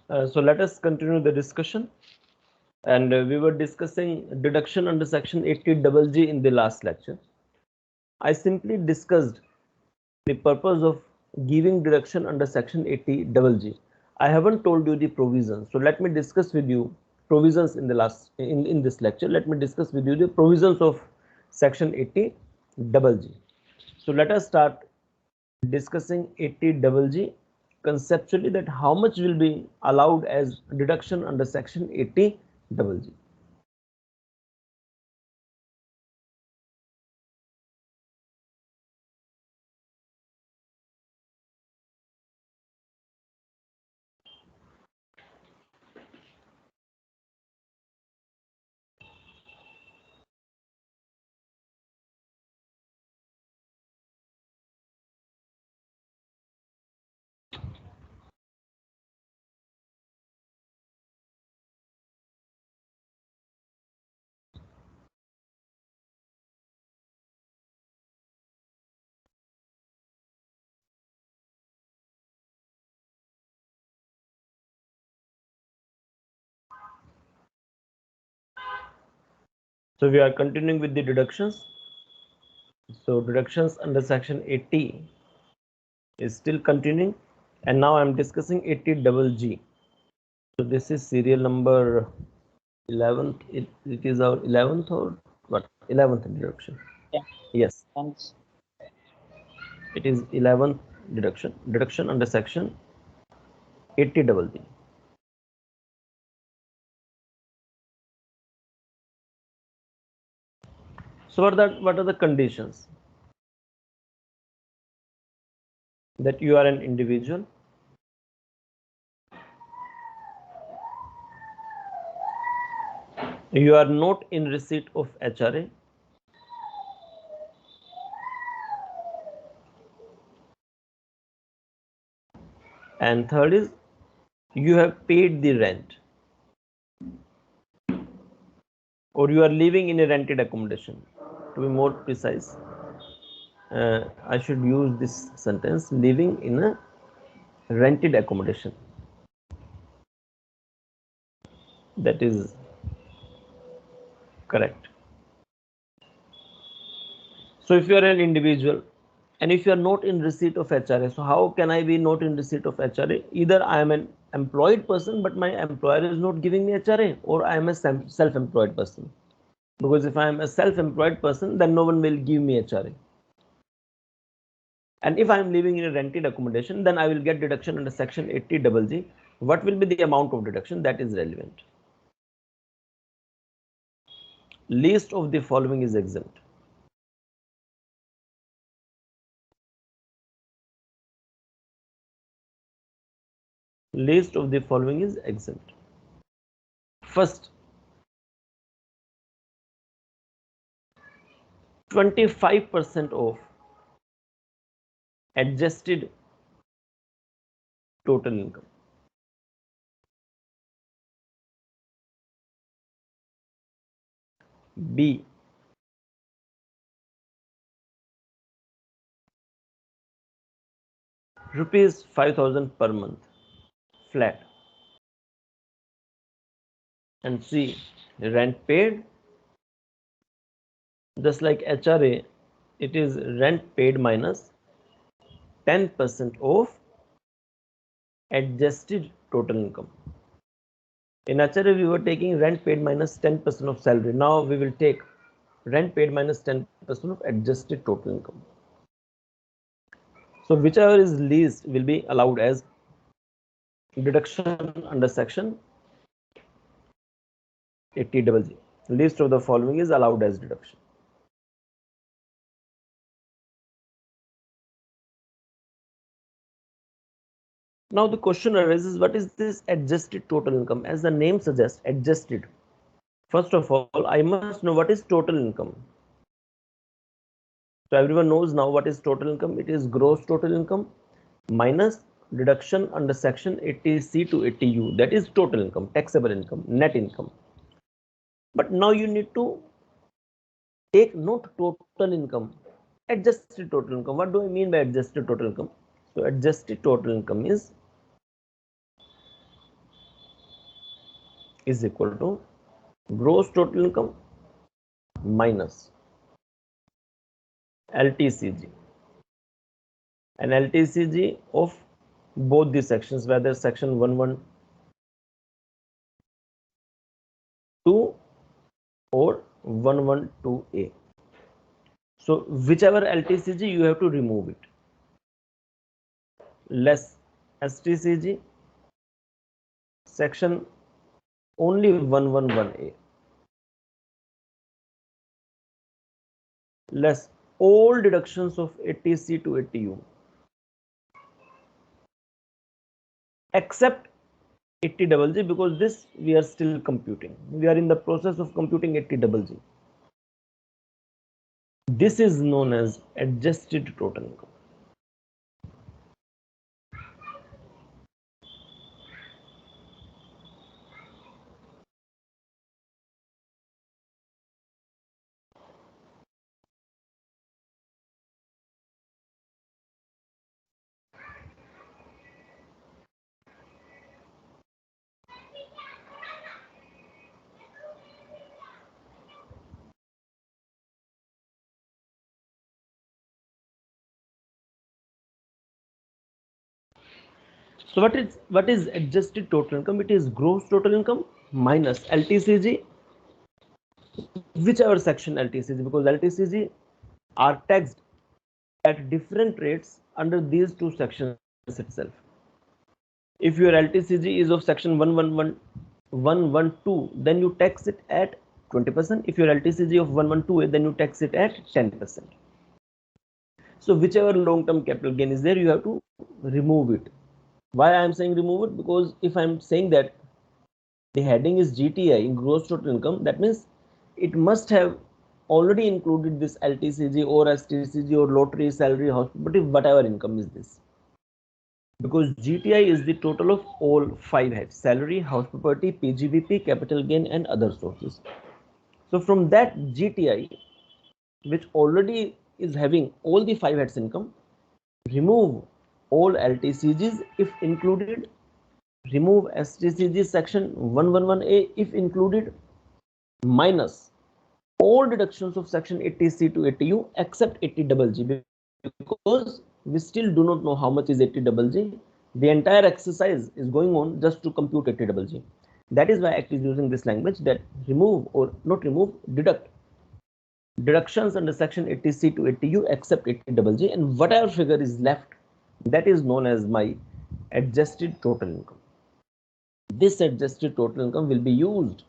So let us continue the discussion. And we were discussing deduction under section 80 double G in the last lecture. I simply discussed the purpose of giving deduction under section 80 double G. I haven't told you the provisions. So let me discuss with you provisions in the last in this lecture. Let me discuss with you the provisions of section 80 double G. So let us start discussing 80 double G conceptually, that how much will be allowed as deduction under section 80 double G. So we are continuing with the deductions. So deductions under section 80 is still continuing, and now I am discussing 80 double G. So this is serial number 11th. It is our 11th or what? 11th deduction. Yeah. Yes. Thanks. It is 11th deduction. Deduction under section 80 double G. So what are the conditions? That you are an individual, you are not in receipt of HRA, and third is you have paid the rent, or you are living in a rented accommodation. To be more precise, I should use this sentence: living in a rented accommodation. That is correct. So if you are an individual and if you are not in receipt of HRA, so how can I be not in receipt of HRA? Either I am an employed person but my employer is not giving me HRA, or I am a self-employed person. Because if I am a self-employed person, then no one will give me HRA. And if I am living in a rented accommodation, then I will get deduction under section 80 double G. What will be the amount of deduction? That is relevant. Least of the following is exempt. Least of the following is exempt. First, 25% of adjusted total income. B, rupees 5,000 per month flat. And C, rent paid. Just like HRA, it is rent paid minus 10% of adjusted total income. In HRA, we were taking rent paid minus 10% of salary. Now we will take rent paid minus 10% of adjusted total income. So whichever is least will be allowed as deduction under section 80 double G. Least of the following is allowed as deduction. Now the question arises, what is this adjusted total income? As the name suggests, adjusted. First of all, I must know what is total income. So everyone knows now what is total income. It is gross total income minus deduction under section 80C to 80U. That is total income, taxable income, net income. But now you need to take not total income, adjusted total income. What do I mean by adjusted total income? So adjusted total income is is equal to gross total income minus LTCG, and LTCG of both the sections, whether section 112 or 112A. So whichever LTCG, you have to remove it, less STCG section only 111A, less all deductions of 80C to 80U except 80GG, because this we are still computing. We are in the process of computing 80GG. This is known as adjusted total income. So what is adjusted total income? It is gross total income minus LTCG, whichever section LTCG, because LTCG are taxed at different rates under these two sections itself. If your LTCG is of section 112, then you tax it at 20%. If your LTCG of 112A, then you tax it at 10%. So whichever long-term capital gain is there, you have to remove it. Why I am saying remove it? Because if I am saying that the heading is GTI, gross total income, that means it must have already included this LTCG or STCG or lottery, salary, hospitality, whatever income is this. Because GTI is the total of all 5 heads: salary, house property, PGBP, capital gain, and other sources. So from that GTI, which already is having all the 5 heads income, remove all LTCGs if included, remove STCG section 111A if included, minus all deductions of section 80C to 80U except 80GG, because we still do not know how much is 80GG. The entire exercise is going on just to compute 80GG. That is why Act is using this language, that remove, or not remove, deduct deductions under section 80C to 80U except 80GG, and whatever figure is left, that is known as my adjusted total income. This adjusted total income will be used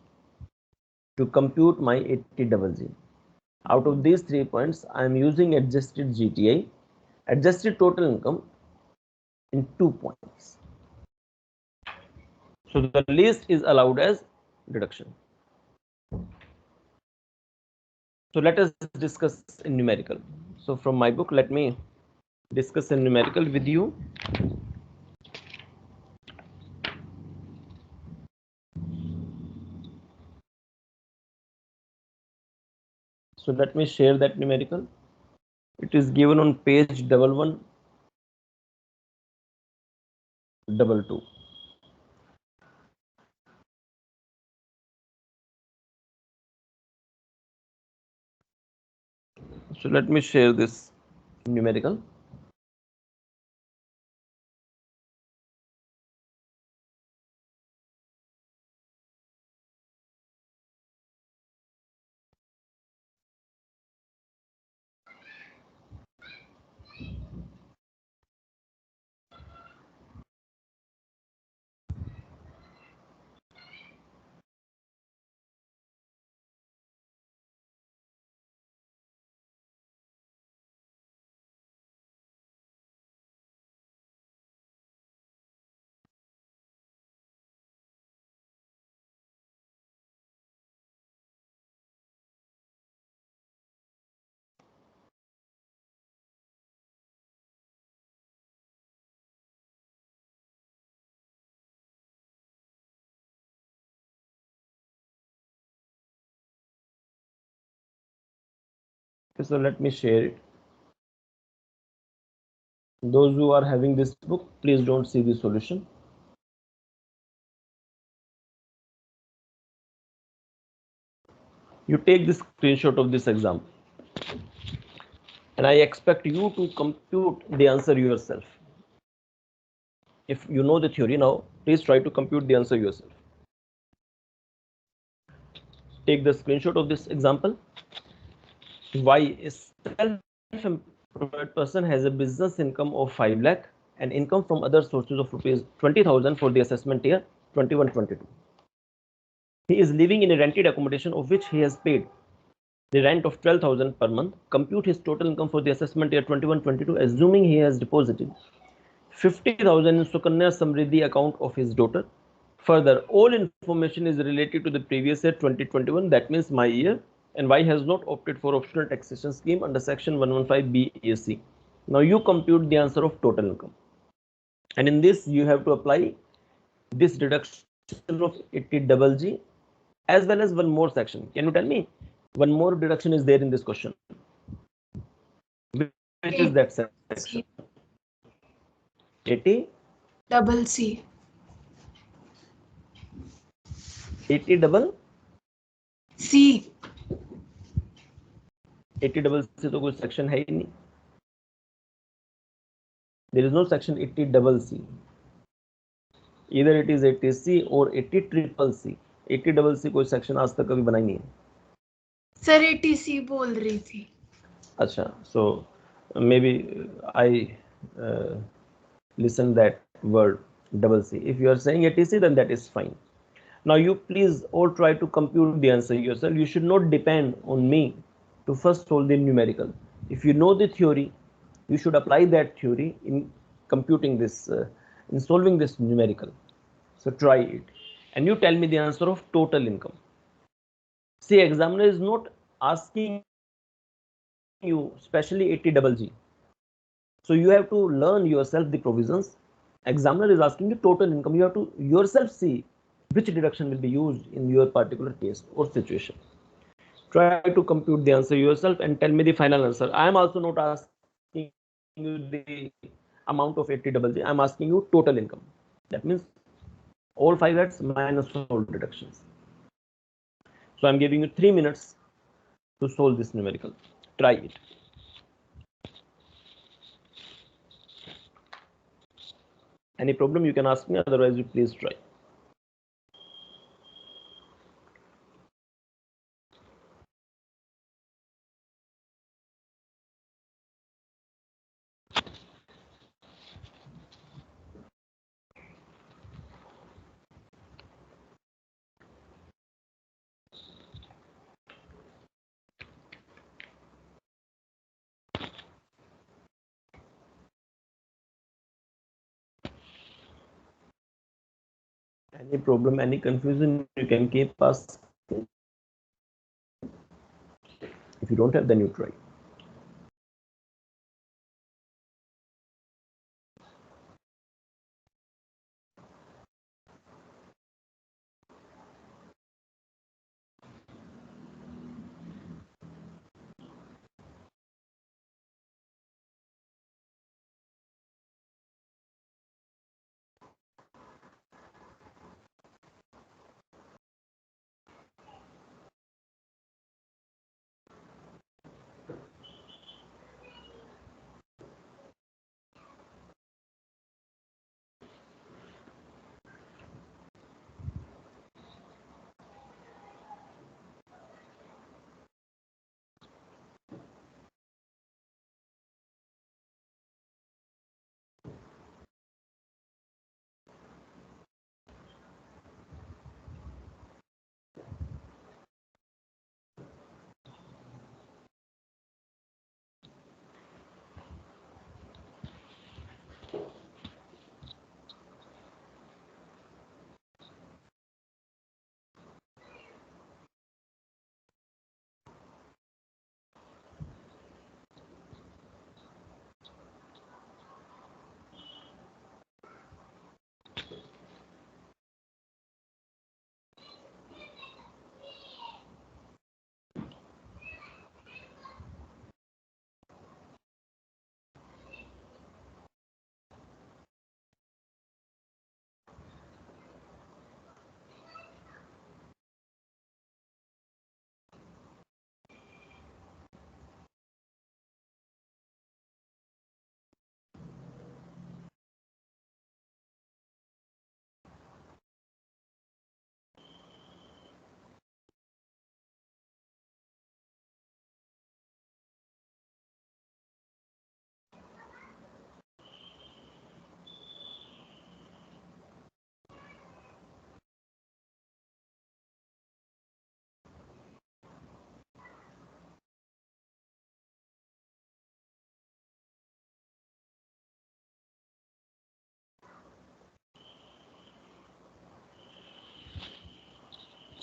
to compute my 80GG. Out of these 3 points, I am using adjusted GTI, adjusted total income, in 2 points. So the least is allowed as deduction. So let us discuss in numerical. So from my book, let me discuss in numerical with you. So let me share that numerical. It is given on page 1122. So let me share this numerical. Okay, so let me share it. Those who are having this book, please don't see the solution. You take the screenshot of this example, and I expect you to compute the answer yourself. If you know the theory now, please try to compute the answer yourself. Take the screenshot of this example. Why a self-employed person has a business income of 5 lakh and income from other sources of rupees 20,000 for the assessment year 21-22. He is living in a rented accommodation of which he has paid the rent of 12,000 per month. Compute his total income for the assessment year 21-22, assuming he has deposited 50,000 in Sukanya Samriddhi account of his daughter. Further, all information is related to the previous year 2021, that means my year, and why has not opted for optional taxation scheme under section 115B IAC. Now you compute the answer of total income, and in this you have to apply this deduction of 80GG as well as one more section. Can you tell me one more deduction is there in this question? Which is that section? 80 double C. 80 double C. 80 double C तो कोई section है ही नहीं. There is no section 80 double C. Either it is 80C or 80 triple C. 80 double C कोई section आज तक कभी बना ही नहीं है. सर 80C बोल रही थी. अच्छा, so maybe I listen that word double C. If you are saying 80C, then that is fine. Now you please all try to compute the answer yourself. You should not depend on me to first solve the numerical. If you know the theory, you should apply that theory in computing this, in solving this numerical. So try it, and you tell me the answer of total income. See, examiner is not asking you specially 80GG. So you have to learn yourself the provisions. Examiner is asking you total income. You have to yourself see which deduction will be used in your particular case or situation. Try to compute the answer yourself and tell me the final answer. I am also not asking you the amount of 80GG. I am asking you total income. That means all 5 heads minus all deductions. So I am giving you 3 minutes to solve this numerical. Try it. Any problem you can ask me, otherwise you please try. Any problem, any confusion, you can keep asking. If you don't have, then you try.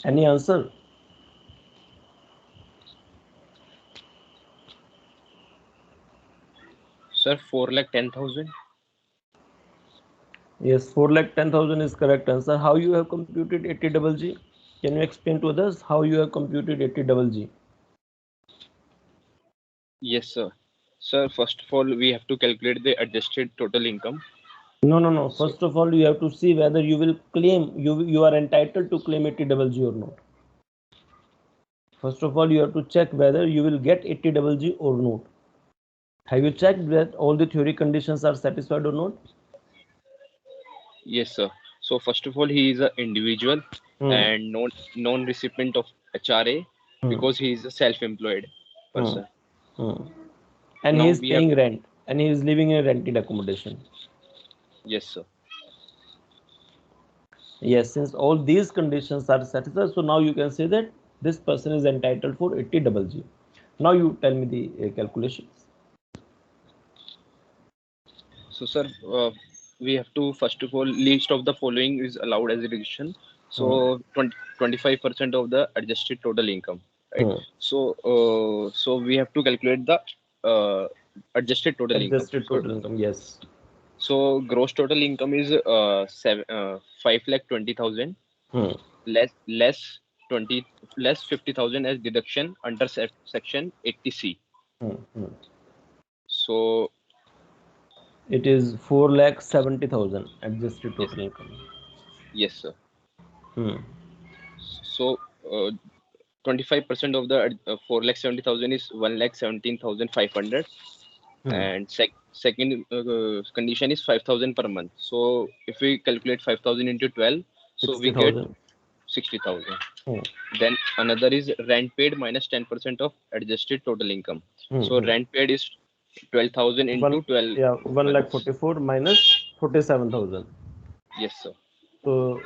Any answer? Sir, 4,10,000. Yes, 4,10,000 is correct answer. How you have computed 80 double G? Can you explain to others how you have computed 80 double G? Yes, sir. Sir, first of all, we have to calculate the adjusted total income. No. So, First of all, you have to see whether you will claim you are entitled to claim 80 double G or not. First of all, you have to check whether you will get 80 double G or not. Have you checked that all the theory conditions are satisfied or not? yes, sir. So, first of all, he is an individual Hmm. and non-recipient of HRA Hmm. because he is a self-employed Hmm. person. Hmm. And he Now is we have, paying rent and he is living in a rented accommodation. yes, sir. Yes, since all these conditions are satisfied, so now you can say that this person is entitled for 80 double G. Now you tell me the calculations. So, sir, we have to first of all least of the following is allowed as a deduction. Hmm. So, 25% of the adjusted total income, right? Hmm. So we have to calculate the adjusted total income. Adjusted total income, yes. So gross total income is 5,20,000 Hmm. less 20 less 50,000 as deduction under section 80C. Hmm. Hmm. So It is 4,70,000 adjusted yes, total income. yes, sir. Hmm. So 25% of the 4,70,000 is 1,17,500, Hmm. and second condition is 5,000 per month. So if we calculate 5,000 into 12, so we get 60,000. 60,000. Hmm. Then another is rent paid minus 10% of adjusted total income. Hmm. So Hmm. rent paid is 12,000 One, into 12 yeah, 1 lakh months. 44 minus 47,000. Yes, sir. So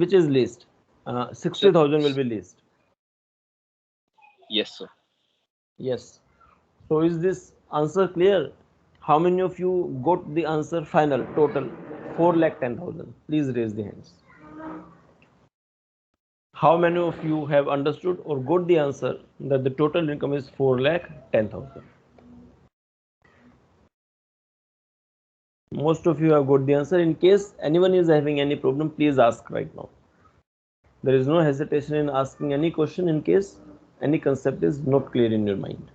which is least? Sir, 60,000 will be least. yes, sir. Yes. So is this answer clear? How many of you got the answer final total 4,10,000? Please raise the hands. How many of you have understood or got the answer that the total income is 4,10,000? Most of you have got the answer. In case anyone is having any problem, please ask right now. There is no hesitation in asking any question in case any concept is not clear in your mind.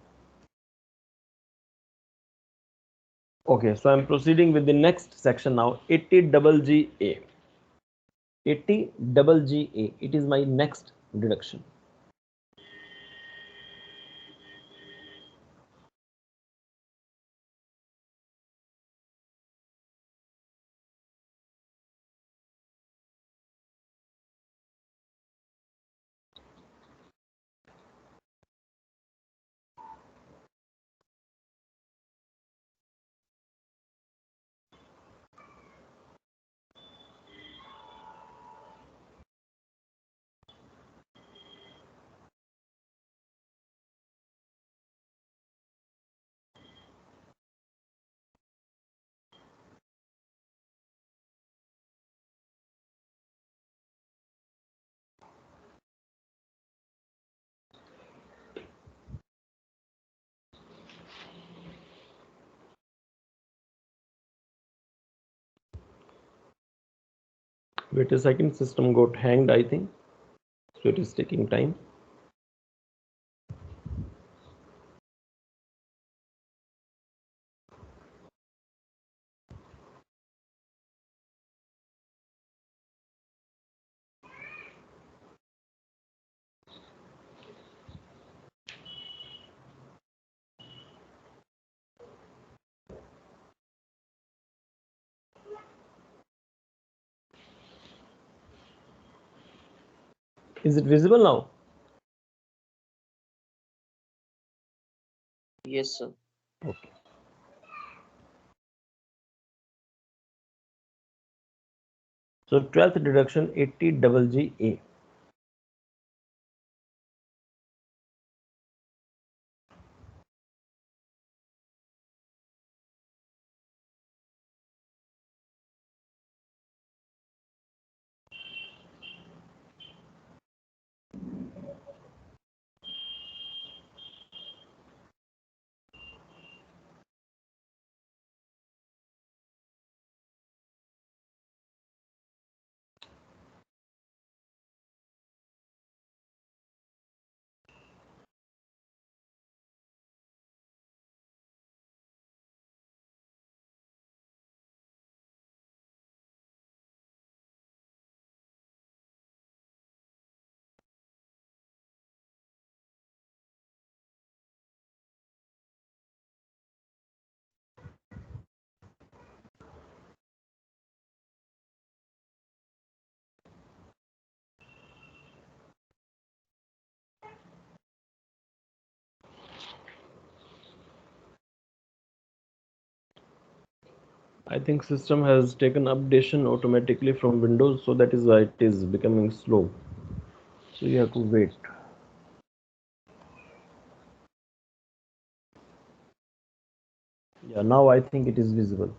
Okay, so I'm proceeding with the next section now, 80 double GA. 80 double GA, it is my next deduction. Wait a second, system got hanged, I think. So it is taking time. Is it visible now? Yes, sir. Okay. So 12th deduction, 80 double GA. I think system has taken updation automatically from Windows, so that is why it is becoming slow. So you have to wait. Yeah, now I think it is visible.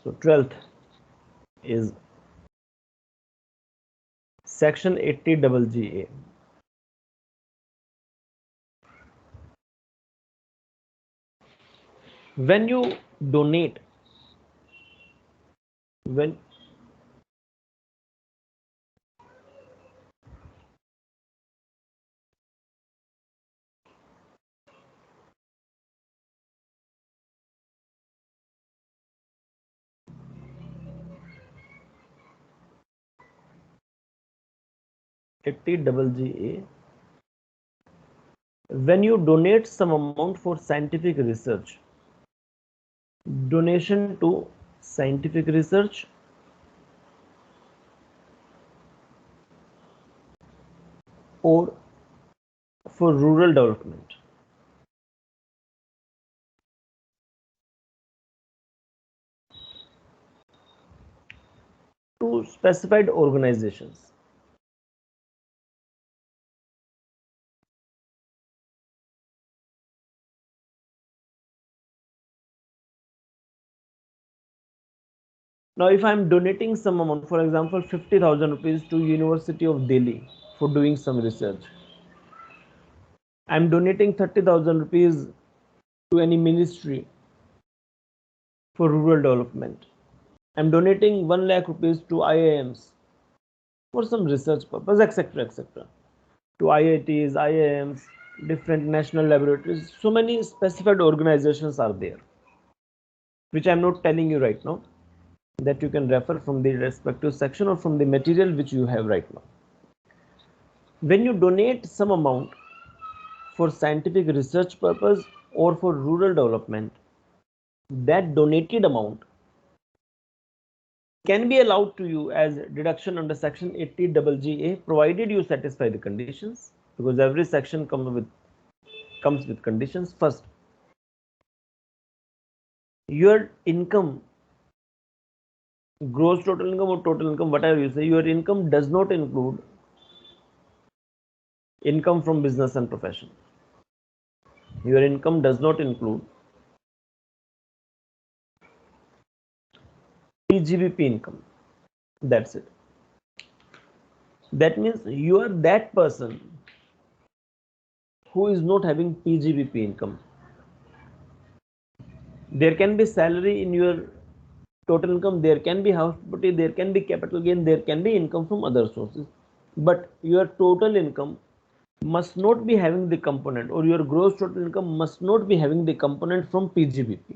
So 12th is section 80 double GA. When you donate, when 80 double GA, when you donate some amount for scientific research, donation to scientific research or for rural development, to specified organizations. Now, if I am donating some amount, for example, 50,000 rupees to University of Delhi for doing some research, I am donating 30,000 rupees to any ministry for rural development. I am donating 1 lakh rupees to IIMs for some research purpose, etc., etc. To IITs, IIMs, different national laboratories. So many specified organizations are there, which I am not telling you right now, that you can refer from the respective section or from the material which you have right now. When you donate some amount for scientific research purpose or for rural development, that donated amount can be allowed to you as deduction under section 80 double GA, provided you satisfy the conditions, because every section comes with conditions. First, your income, gross total income or total income, whatever you say, your income does not include income from business and profession. Your income does not include PGBP income. That's it. That means you are that person who is not having PGBP income. There can be salary in your total income, there can be house property, there can be capital gain, there can be income from other sources, but your total income must not be having the component, or your gross total income must not be having the component from PGBP.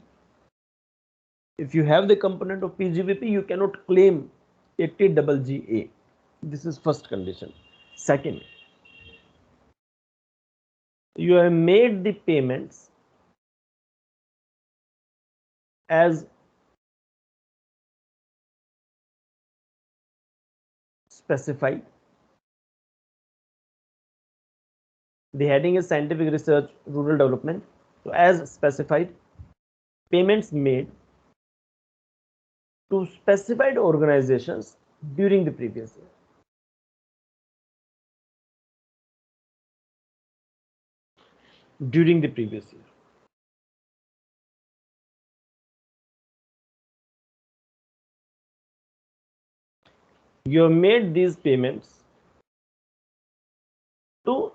If you have the component of PGBP, you cannot claim 80 double GA. This is first condition. Second, you have made the payments as specified. The heading is scientific research, rural development. So as specified, payments made to specified organizations during the previous year. During the previous year. You have made these payments to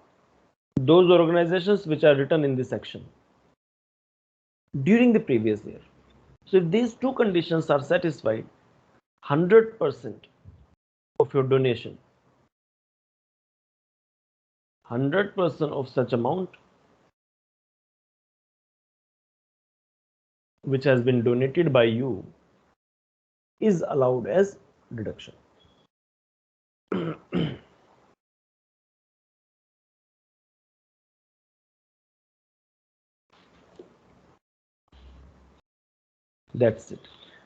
those organizations which are written in this section during the previous year. So if these two conditions are satisfied, 100% of your donation, 100% of such amount which has been donated by you is allowed as deduction. That's it.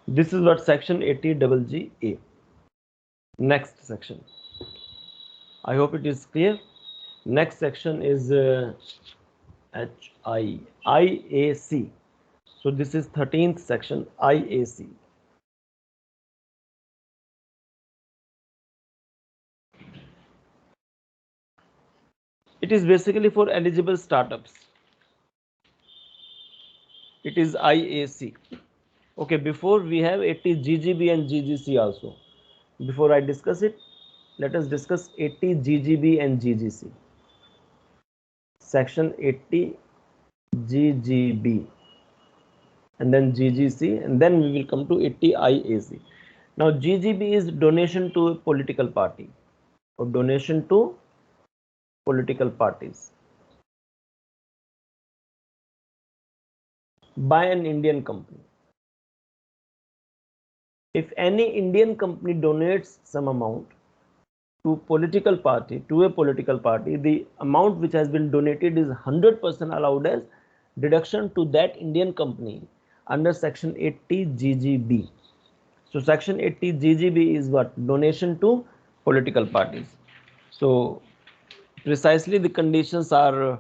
This is what section 80 double GA. Next section. I hope it is clear. Next section is IAC. So this is 13th section, IAC. It is basically for eligible startups. It is IAC. Okay, before we have 80 GGB and GGC also. Before I discuss it, let us discuss 80 GGB and GGC. Section 80 GGB and then GGC, and then we will come to 80 IAC. Now GGB is donation to a political party or donation to political parties by an Indian company. If any Indian company donates some amount to a political party, the amount which has been donated is 100% allowed as deduction to that Indian company under section 80 GGB. So section 80 GGB is what? Donation to political parties. So precisely the conditions are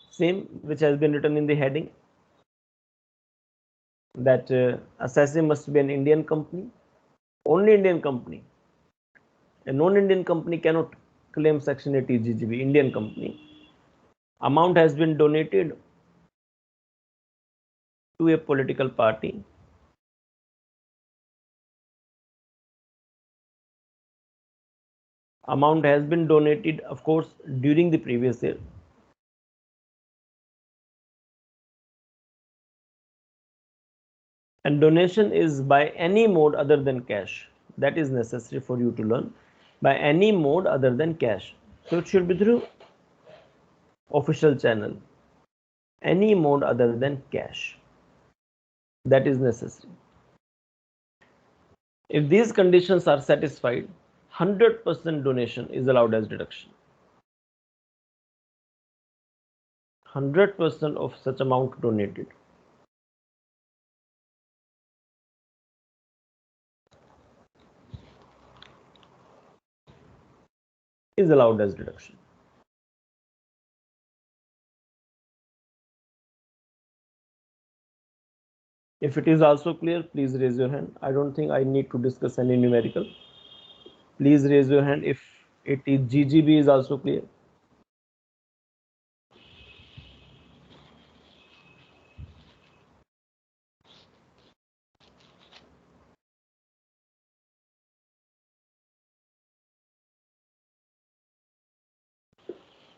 same which has been written in the heading, that assessee must be an Indian company, only Indian company. A non-Indian company cannot claim section 80 GGB. Indian company. Amount has been donated to a political party. Amount has been donated, of course, during the previous year. And donation is by any mode other than cash. That is necessary for you to learn. By any mode other than cash. So it should be through official channel. Any mode other than cash. That is necessary. If these conditions are satisfied, 100% donation is allowed as deduction. 100% of such amount donated. Is allowed as deduction. If it is also clear, please raise your hand. I don't think I need to discuss any numerical. Please raise your hand if it is GGB is also clear.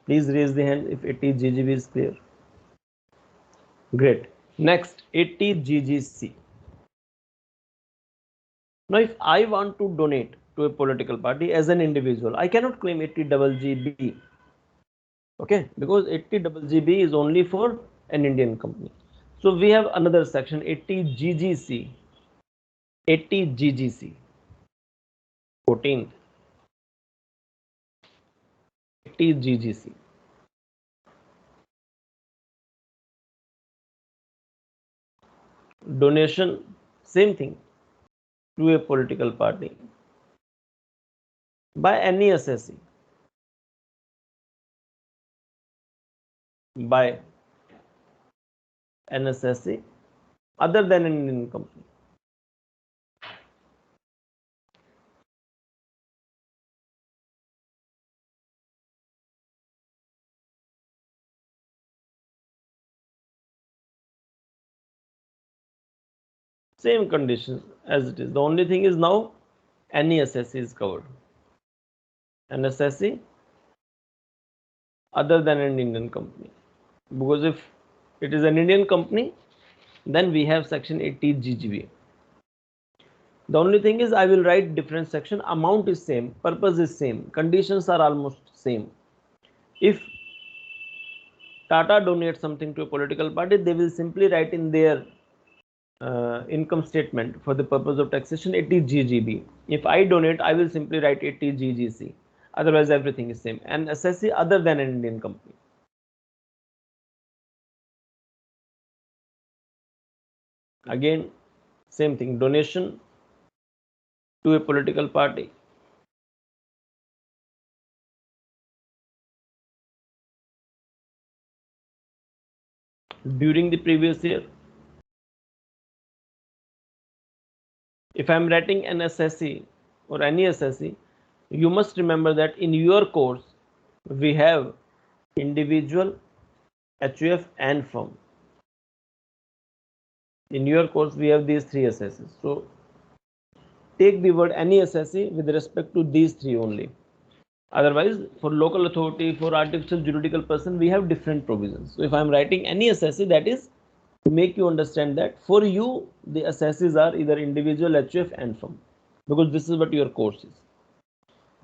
Please raise the hand if 80 GGB is clear. Great. Next, 80 GGC. Now, if I want to donate to a political party as an individual, I cannot claim 80 GGB. Okay, because 80 GGB is only for an Indian company. So we have another section, 80 GGC. 80 GGC. 14th. 80 GGC. Donation, same thing, to a political party by any assessee, by an assessee other than an Indian company. Same conditions as it is. The only thing is now any assessee is covered. An assessee other than an Indian company. Because if it is an Indian company, then we have section 80 GGB. The only thing is I will write different section. Amount is same, purpose is same, conditions are almost same. If Tata donates something to a political party, they will simply write in their income statement for the purpose of taxation 80 GGB. If I donate, I will simply write 80 GGC. Otherwise, everything is same. And assessee other than an Indian company. Again, same thing. Donation to a political party. during the previous year. If I'm writing an SSE or any SSE, you must remember that in your course we have individual, HUF and firm. In your course we have these three SSEs. So take the word any SSE with respect to these three only. Otherwise, for local authority, for artificial juridical person, we have different provisions. So if I am writing any SSE, that is to make you understand that for you the SSEs are either individual, HUF and firm, because this is what your course is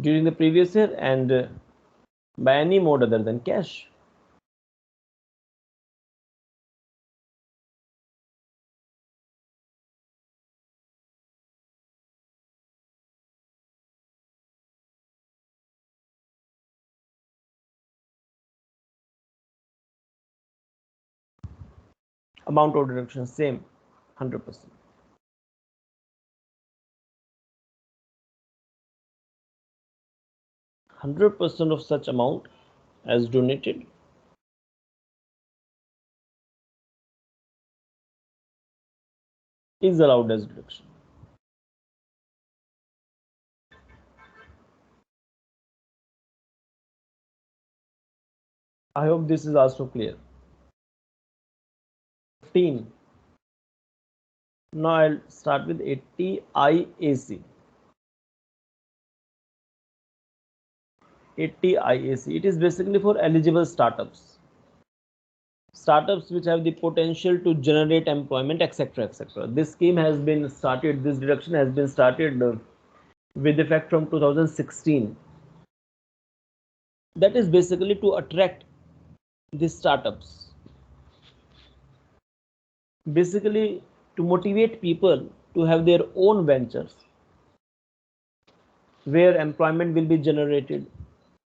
during the previous year, and by any mode other than cash. Amount of deduction same, 100%. 100% of such amount as donated is allowed as deduction. I hope this is also clear. 15. Now I'll start with 80 IAC. 80 IAC. It is basically for eligible startups. Startups which have the potential to generate employment, etc. etc. This scheme has been started, this deduction has been started with effect from 2016. That is basically to attract the startups. Basically to motivate people to have their own ventures where employment will be generated,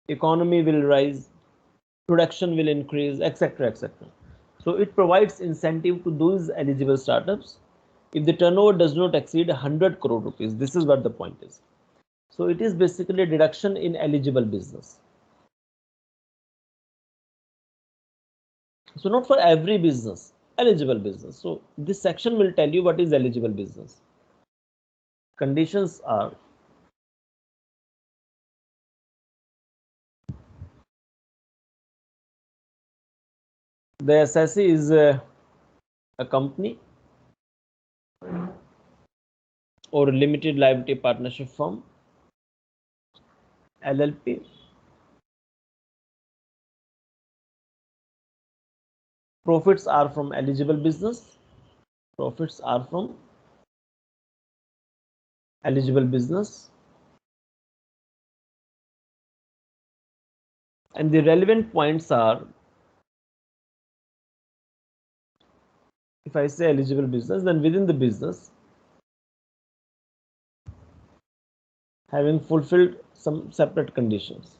economy will rise, production will increase, etc. etc. So it provides incentive to those eligible startups if the turnover does not exceed 100 crore rupees. This is what the point is. So it is basically a deduction in eligible business. So not for every business, eligible business. So this section will tell you what is eligible business. Conditions are the SSE is a company or limited liability partnership firm, LLP, profits are from eligible business, profits are from eligible business, and the relevant points are, if I say eligible business, then within the business having fulfilled some separate conditions.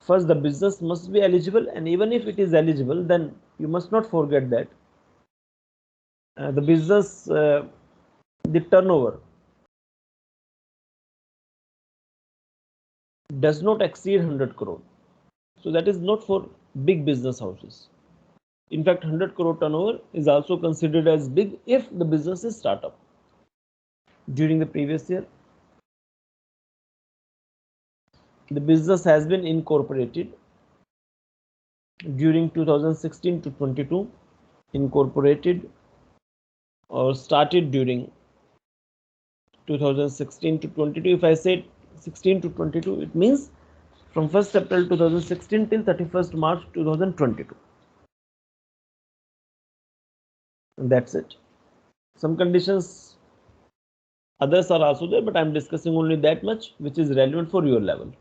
First, the business must be eligible, and even if it is eligible, then you must not forget that the business, the turnover does not exceed 100 crore. So that is not for big business houses. In fact, 100 crore turnover is also considered as big if the business is startup. During the previous year, the business has been incorporated during 2016 to 22, incorporated or started during 2016 to 22. If I say 16 to 22, it means from 1st April 2016 till 31st March 2022. And that's it. Some conditions, others are also there, but I'm discussing only that much which is relevant for your level.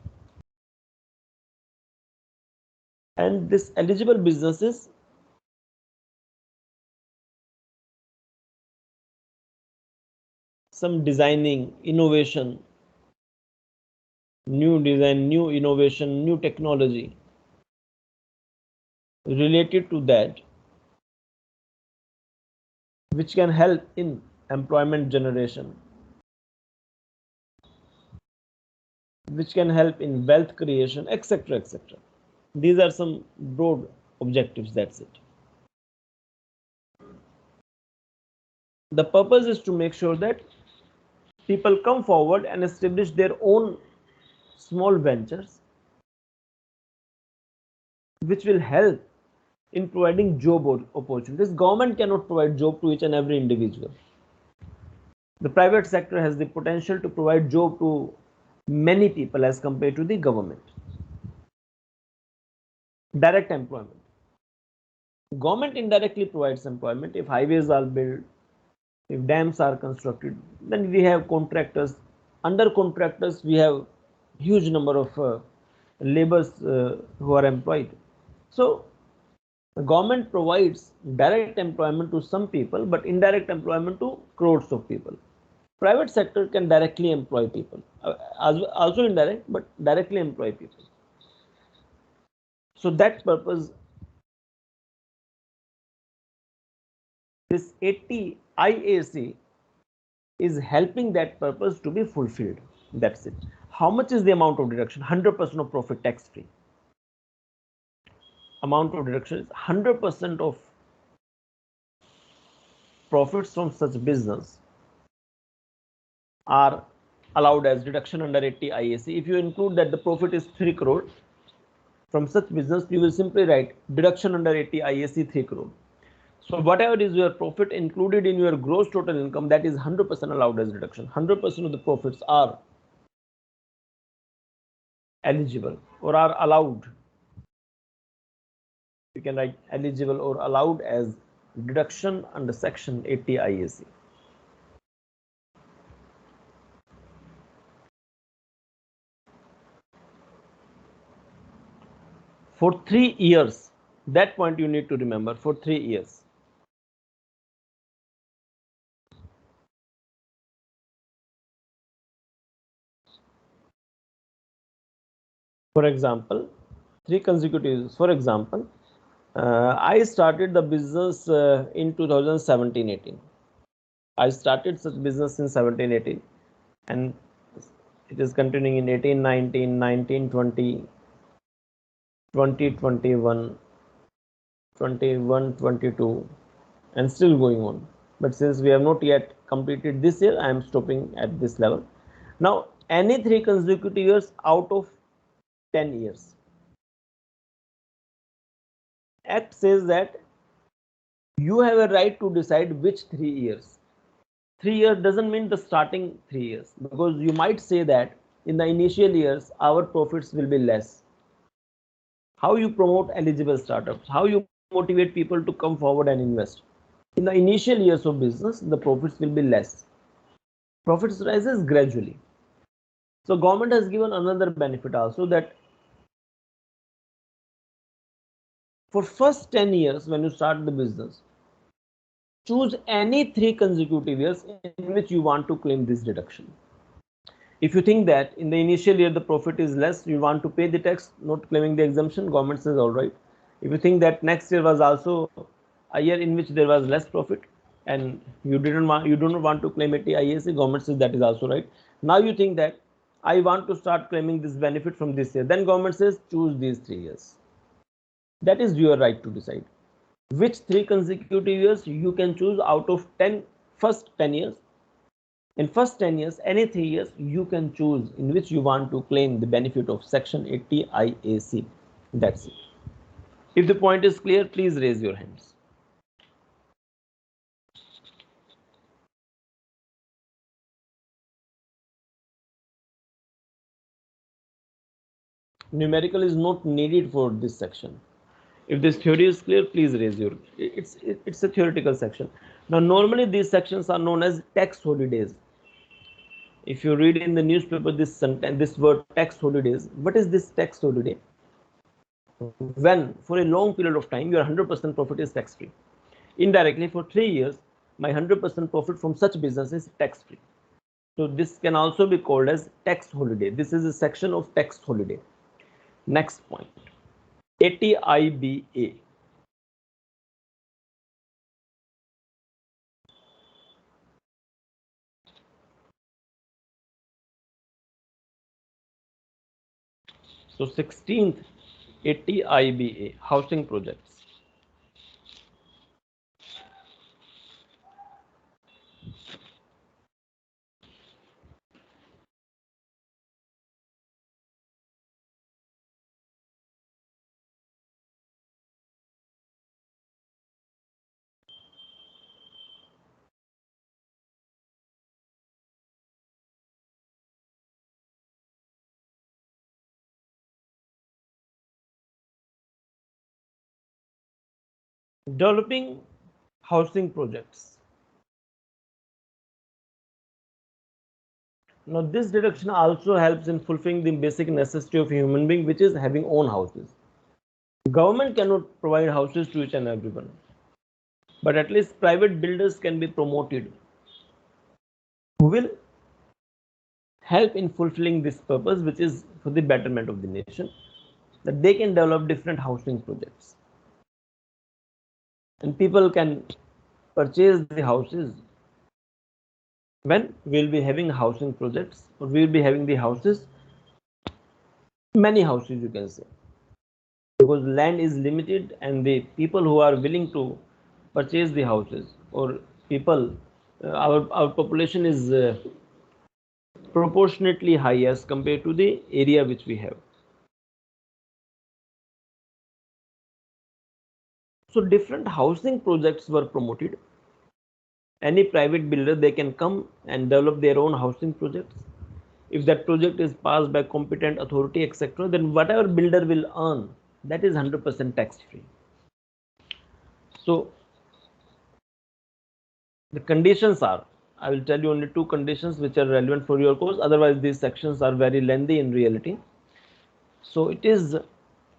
And this eligible businesses some designing, innovation, new design, new innovation, new technology related to that, which can help in employment generation. which can help in wealth creation, etc., etc. These are some broad objectives. That's it. The purpose is to make sure that people come forward and establish their own small ventures, which will help in providing job opportunities. Government cannot provide job to each and every individual. The private sector has the potential to provide job to many people as compared to the government. Direct employment. Government indirectly provides employment. If highways are built, if dams are constructed, then we have contractors. Under contractors, we have huge number of laborers who are employed. So the government provides direct employment to some people, but indirect employment to crores of people. Private sector can directly employ people, also indirect, but directly employ people. So that purpose, this 80 IAC is helping that purpose to be fulfilled. That's it. How much is the amount of deduction? 100% of profit tax free. Amount of deduction is 100% of profits from such business are allowed as deduction under 80 IAC. If you include that the profit is 3 crore from such business, you will simply write deduction under 80 IAC 3 crore. So whatever is your profit included in your gross total income, that is 100% allowed as deduction. 100% of the profits are eligible or are allowed. You can write eligible or allowed as deduction under section 80 IAC. For 3 years, that point you need to remember, for 3 years. For example, 3 consecutive years. For example, I started the business in 2017-18. I started such business in 17-18 and it is continuing in 18-19, 19-20, 20-21, 21-22 and still going on. But since we have not yet completed this year, I am stopping at this level. Now, any 3 consecutive years out of 10 years. Act says that you have a right to decide which 3 years. 3 years doesn't mean the starting 3 years, because you might say that in the initial years our profits will be less. How you promote eligible startups, how you motivate people to come forward and invest. In the initial years of business, the profits will be less. Profits rises gradually. So government has given another benefit also, that for first 10 years when you start the business, choose any 3 consecutive years in which you want to claim this deduction. If you think that in the initial year the profit is less, you want to pay the tax, not claiming the exemption, government says all right. If you think that next year was also a year in which there was less profit and you do not want to claim 80 IAC, government says that is also right. Now you think that I want to start claiming this benefit from this year, then government says choose these 3 years. That is your right to decide which 3 consecutive years you can choose out of first 10 years. In first 10 years, any 3 years you can choose in which you want to claim the benefit of section 80 IAC. That's it. If the point is clear, please raise your hands. Numerical is not needed for this section. If this theory is clear, please raise your. It's a theoretical section. Now normally these sections are known as tax holidays. If you read in the newspaper this sentence, this word tax holidays, what is this tax holiday? When for a long period of time your 100% profit is tax free. Indirectly for 3 years my 100% profit from such business is tax free. So this can also be called as tax holiday. This is a section of tax holiday. Next point, 80 IBA. So 16th 80 IBA housing projects. Developing housing projects. Now this deduction also helps in fulfilling the basic necessity of a human being, which is having own houses. Government cannot provide houses to each and everyone, but at least private builders can be promoted who will help in fulfilling this purpose, which is for the betterment of the nation, that they can develop different housing projects and people can purchase the houses when we'll be having housing projects, or we'll be having the houses, many houses you can say, because land is limited and the people who are willing to purchase the houses, or people, our population is proportionately high as compared to the area which we have. So different housing projects were promoted. Any private builder, they can come and develop their own housing projects. If that project is passed by competent authority, etc., then whatever builder will earn, that is 100% tax free. So the conditions are, I will tell you only two conditions which are relevant for your course, otherwise these sections are very lengthy in reality. So it is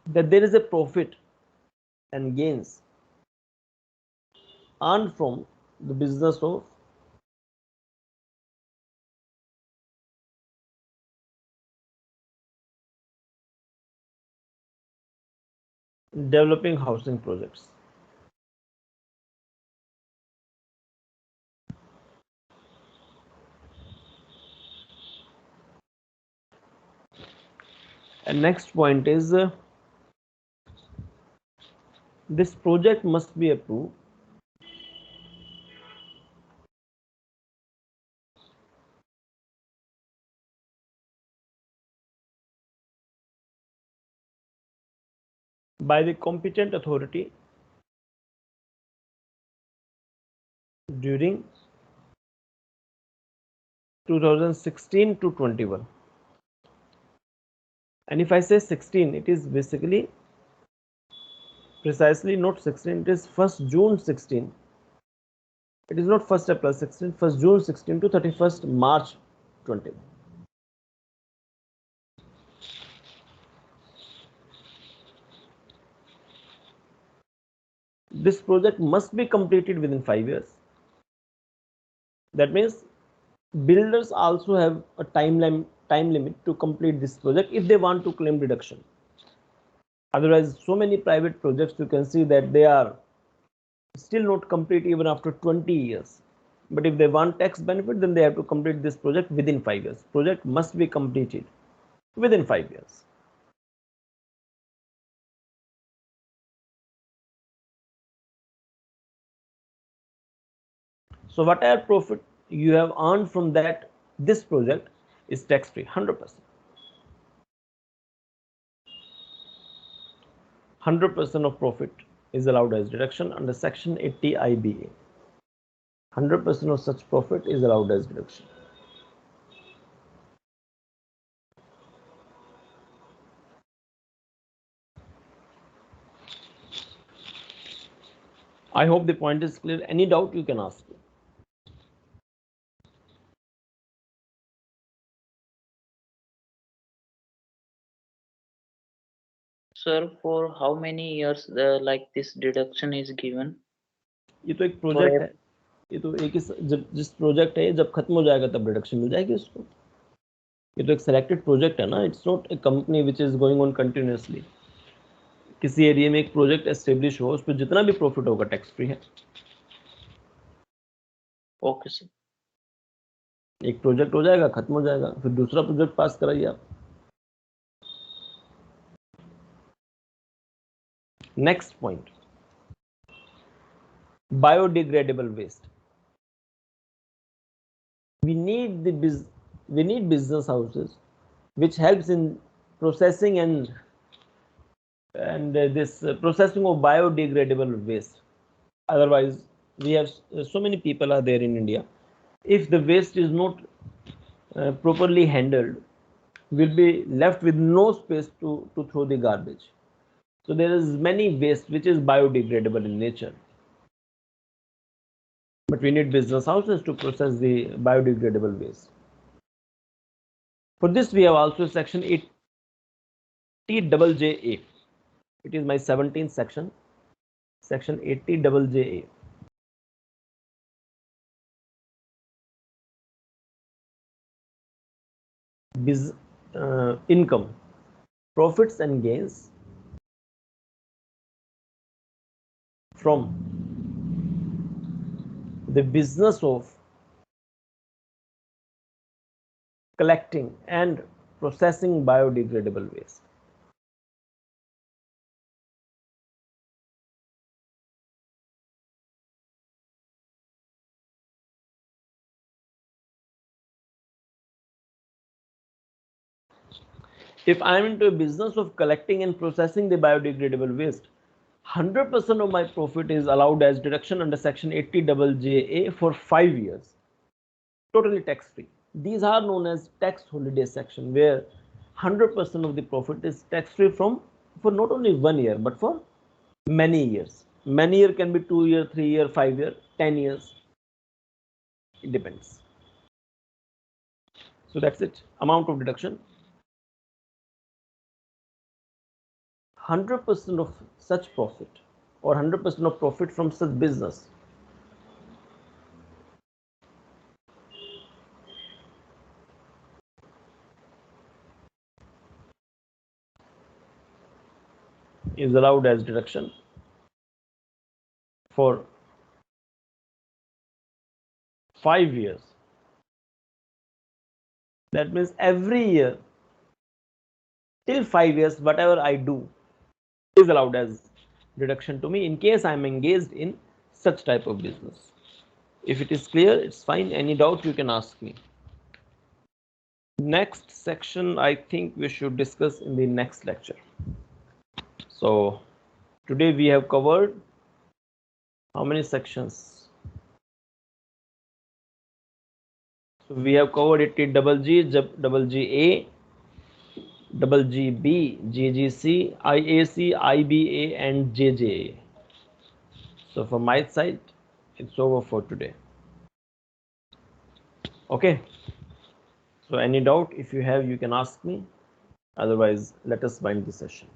that there is a profit and gains earned from the business of developing housing projects. And next point is this project must be approved by the competent authority during 2016 to 21. And if I say 16, it is basically precisely not 16, it is 1st June 16. It is not 1st April 16, 1st June 16 to 31st March 20. This project must be completed within 5 years. That means builders also have a time limit to complete this project if they want to claim deduction. Otherwise, so many private projects you can see that they are still not complete even after 20 years. But if they want tax benefit, then they have to complete this project within 5 years. Project must be completed within 5 years. So whatever profit you have earned from this project is tax free, 100%. 100% of profit is allowed as deduction under section 80 IBA. 100% of such profit is allowed as deduction. I hope the point is clear. Any doubt you can ask. Sir, for how many years like this deduction is given? ये तो एक project है, ये तो एक ही जब जिस project है जब खत्म हो जाएगा तब डिडक्शन मिल जाएगी उसको. ये तो एक सेलेक्टेड प्रोजेक्ट है ना, it's not a company which is going on continuously. किसी एरिया में एक प्रोजेक्ट एस्टेब्लिश हो, उस पर जितना भी प्रॉफिट होगा टैक्स फ्री है. Okay sir. एक प्रोजेक्ट हो जाएगा, खत्म हो जाएगा, फिर दूसरा प्रोजेक्ट पास कराइए आप. Next point, biodegradable waste. We need business houses which helps in processing and this processing of biodegradable waste. Otherwise, we have so many people are there in India. If the waste is not properly handled, we'll be left with no space to throw the garbage. So there is many waste which is biodegradable in nature. But we need business houses to process the biodegradable waste. For this, we have also section 80JA. It is my 17th section, section 80JA. Income, profits and gains from the business of collecting and processing biodegradable waste. If I am into a business of collecting and processing the biodegradable waste, 100% of my profit is allowed as deduction under section 80JA for 5 years, totally tax free. These are known as tax holiday section, where 100% of the profit is tax free for not only 1 year but for many years. Many year can be 2 year, 3 year, 5 year, 10 years. It depends. So that's it. Amount of deduction. 100% of such profit or 100% of profit from such business is allowed as deduction for 5 years. That means every year till 5 years, whatever I do is allowed as deduction to me in case I am engaged in such type of business. If it is clear, it's fine. Any doubt you can ask me. Next section, I think we should discuss in the next lecture. So today we have covered how many sections? So we have covered it GGA, GGB, GGC, IAC, IBA and JJA. So from my side, it's over for today. Okay. So any doubt, if you have, you can ask me. Otherwise, let us wind the session.